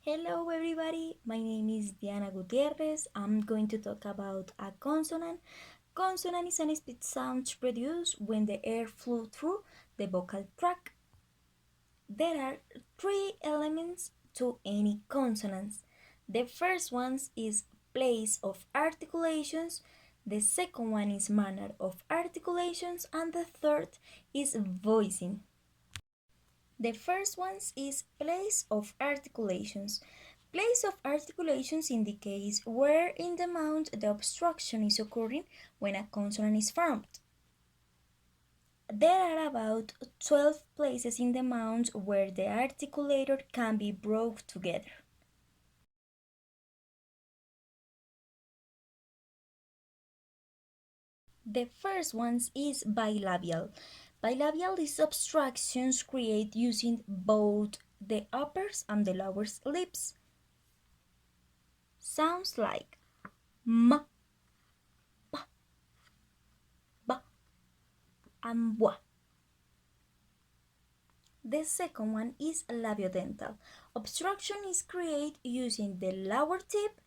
Hello everybody, my name is Diana Gutiérrez. I'm going to talk about a consonant. Consonant is an spit sound produced when the air flew through the vocal tract. There are three elements to any consonants. The first one is place of articulations, the second one is manner of articulations, and the third is voicing. The first one is place of articulations. Place of articulations indicates where in the mouth the obstruction is occurring when a consonant is formed. There are about 12 places in the mouth where the articulator can be brought together. The first one is bilabial. Bilabial is obstructions created using both the upper and the lower lips. Sounds like m, p, b, and w. The second one is labiodental. Obstruction is created using the lower tip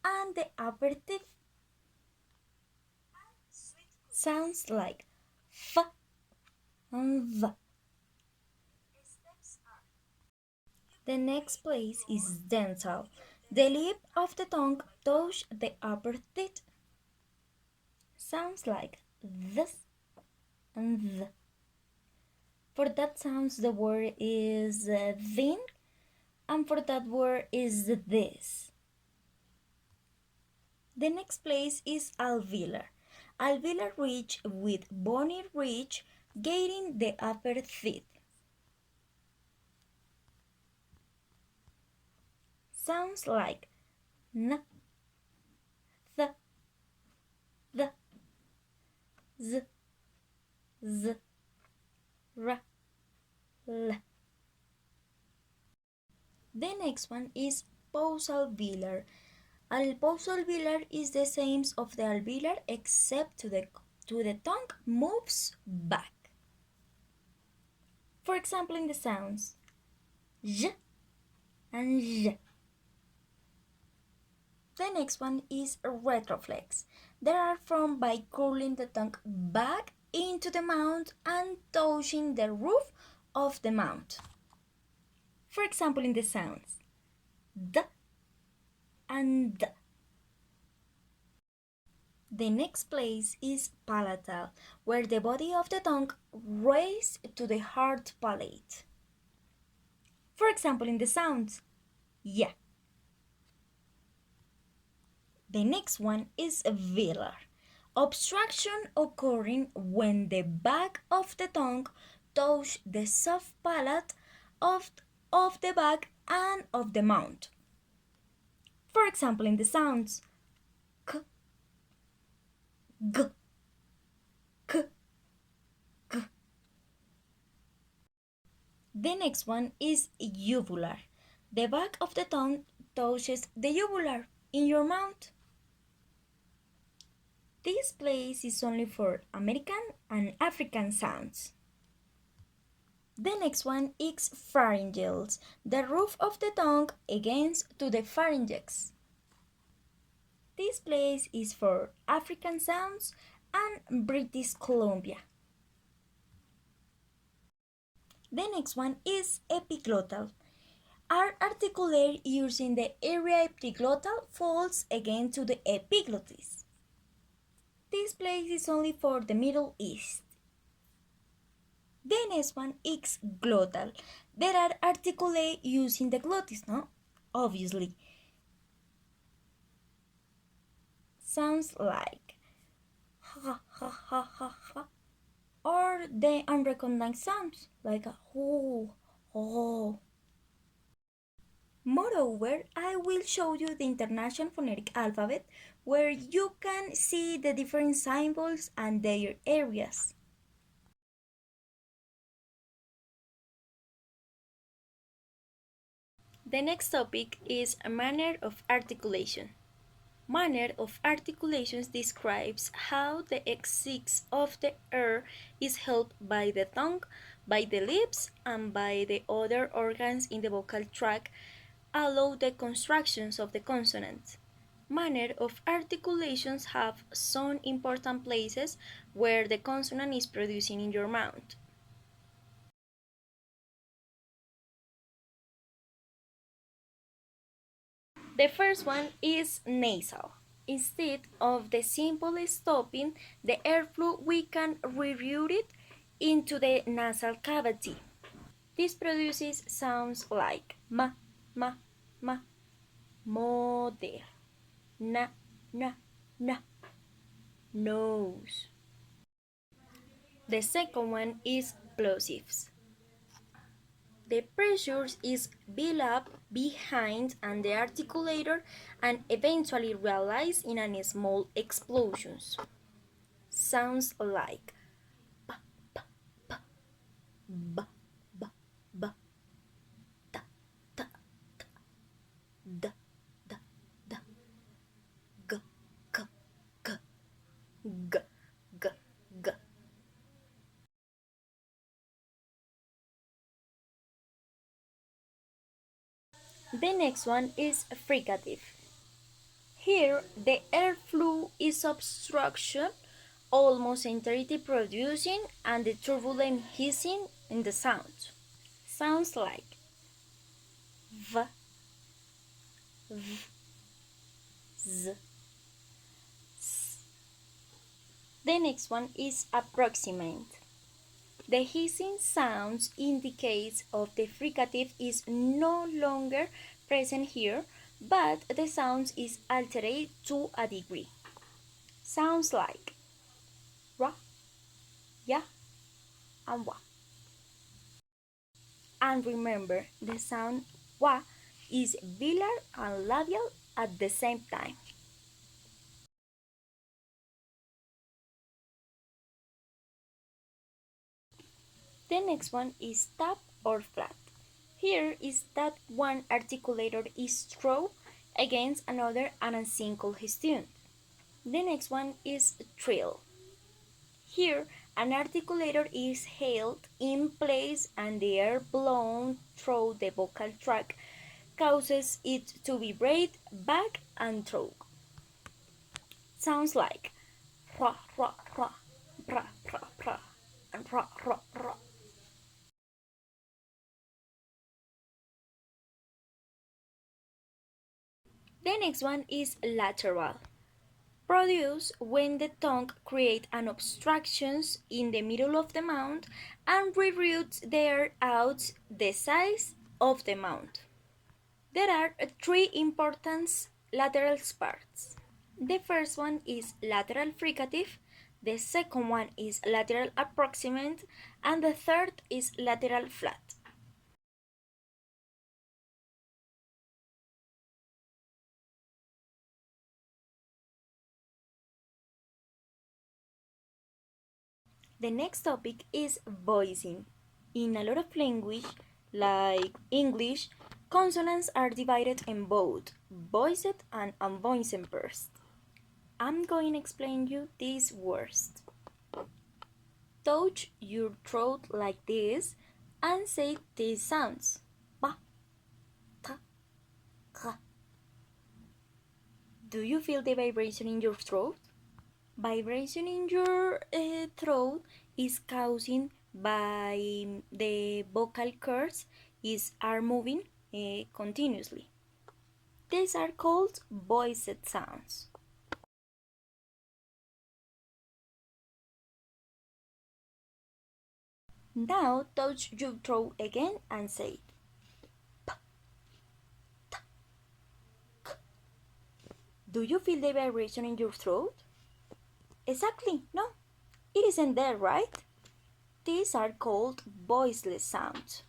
and the upper tip. Sounds like f and v. The next place is dental. The lip of the tongue touches the upper teeth. Sounds like this and th. For that sounds the word is thin, and for that word is this. The next place is alveolar. Alveolar ridge with bony ridge guiding the upper teeth. Sounds like n, th, z, z, r, l. The next one is posalveolar. Posalveolar is the same of the alveolar except to the tongue moves back. For example, in the sounds j and j. The next one is retroflex. They are formed by curling the tongue back into the mouth and touching the roof of the mouth. For example, in the sounds d and d. The next place is palatal, where the body of the tongue raises to the hard palate. For example, in the sounds yeah. The next one is velar. Obstruction occurring when the back of the tongue touches the soft palate of the back and of the mouth. For example, in the sounds k, g, k, g. The next one is uvular. The back of the tongue touches the uvula in your mouth. This place is only for American and African sounds. The next one is pharyngeals, the roof of the tongue against to the pharynx. This place is for African sounds and British Columbia. The next one is epiglottal. Are articulate using the area epiglottal falls again to the epiglottis. This place is only for the Middle East. The next one is glottal. There are articulate using the glottis, no? Obviously. Sounds like ha ha ha ha ha, or the unrecognized sounds like a ho ho. Moreover, I will show you the International Phonetic Alphabet where you can see the different symbols and their areas. The next topic is a manner of articulation. Manner of articulations describes how the exit of the air is held by the tongue, by the lips, and by the other organs in the vocal tract allow the constructions of the consonants. Manner of articulations have some important places where the consonant is producing in your mouth. The first one is nasal. Instead of the simple stopping the airflow, we can reroute it into the nasal cavity. This produces sounds like ma, ma, ma, mother, na, na, na, nose. The second one is plosives. The pressure is built up behind and the articulator and eventually realized in a small explosions. Sounds like b, b, b, b, ta, ta, ta, d, d, d, g, g, g, g, g, g. The next one is fricative. Here, the airflow is obstruction, almost entirely producing and the turbulent hissing in the sound. Sounds like v, v, z, s. The next one is approximate. The hissing sounds indicates of the fricative is no longer present here, but the sound is altered to a degree. Sounds like ra, ya, and wa. And remember, the sound wa is velar and labial at the same time. The next one is tap or flat. Here is that one articulator is thrown against another and a single tune. The next one is trill. Here, an articulator is held in place and the air blown through the vocal tract causes it to vibrate back and through. Sounds like ra ra ra, ra ra ra, and ra ra ra. The next one is lateral. Produced when the tongue creates an obstruction in the middle of the mouth and reroutes the air out the sides of the mouth. There are three important lateral parts. The first one is lateral fricative, the second one is lateral approximant, and the third is lateral flat. The next topic is voicing. In a lot of language, like English, consonants are divided in both voiced and unvoiced pairs. I'm going to explain you these words. Touch your throat like this and say these sounds. Ba, ta, ka. Do you feel the vibration in your throat? Vibration in your throat is caused by the vocal cords are moving continuously. These are called voiced sounds. Now touch your throat again and say p, t, k. Do you feel the vibration in your throat? Exactly, no, it isn't there, right? These are called voiceless sounds.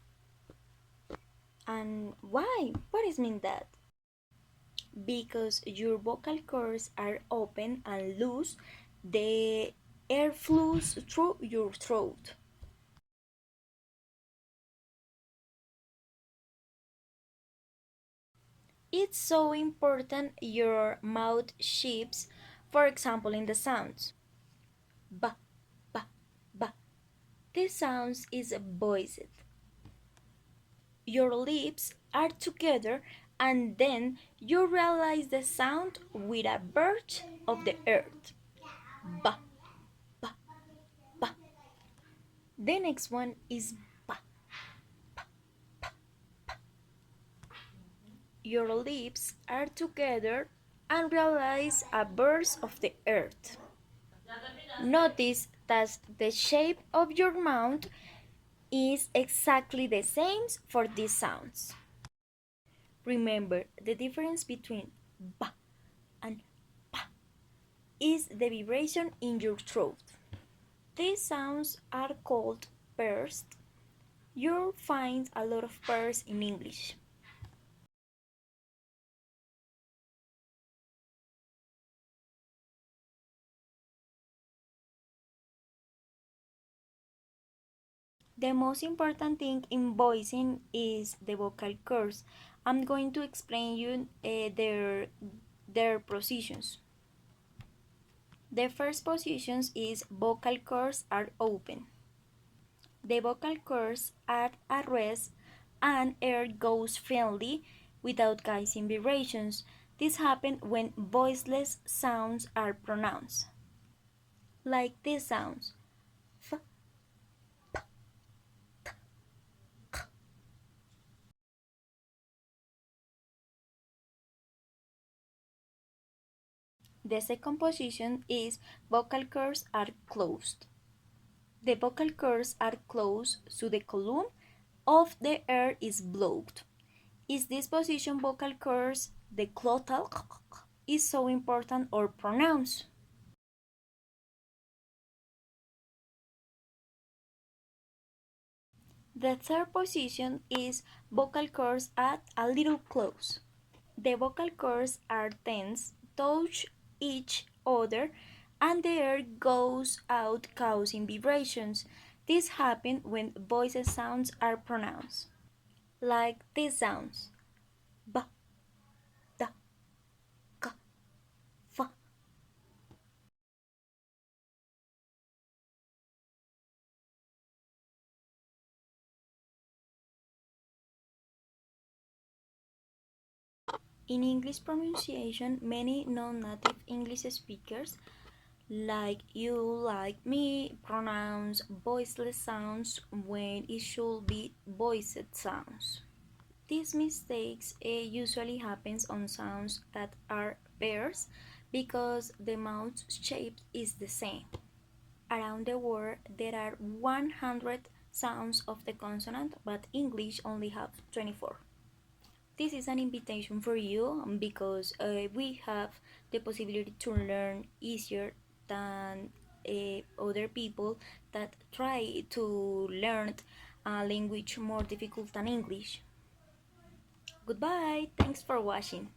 And why? What does mean that? Because your vocal cords are open and loose, the air flows through your throat. It's so important your mouth shapes, for example, in the sounds. Ba, ba, ba. This sound is voiced. Your lips are together and then you realize the sound with a bird of the earth. Ba, ba, ba. The next one is ba. Your lips are together and realize a burst of the earth. Notice that the shape of your mouth is exactly the same for these sounds. Remember, the difference between ba and pa is the vibration in your throat. These sounds are called pairs. You'll find a lot of pairs in English. The most important thing in voicing is the vocal cords. I'm going to explain you their positions. The first position is vocal cords are open. The vocal cords are at rest and air goes freely without causing vibrations. This happens when voiceless sounds are pronounced, like these sounds. F. The second position is vocal cords are closed. The vocal cords are closed so the column of the air is blocked. Is this position vocal cords the glottal is so important or pronounced? The third position is vocal cords at a little close. The vocal cords are tense, touch each other, and the air goes out causing vibrations. This happens when voices sounds are pronounced, like these sounds: b, d, k, f. In English pronunciation, many non-native English speakers like you, like me, pronounce voiceless sounds when it should be voiced sounds. These mistakes usually happens on sounds that are pairs because the mouth shape is the same. Around the world, there are 100 sounds of the consonant, but English only have 24. This is an invitation for you because we have the possibility to learn easier than other people that try to learn a language more difficult than English. Goodbye, thanks for watching.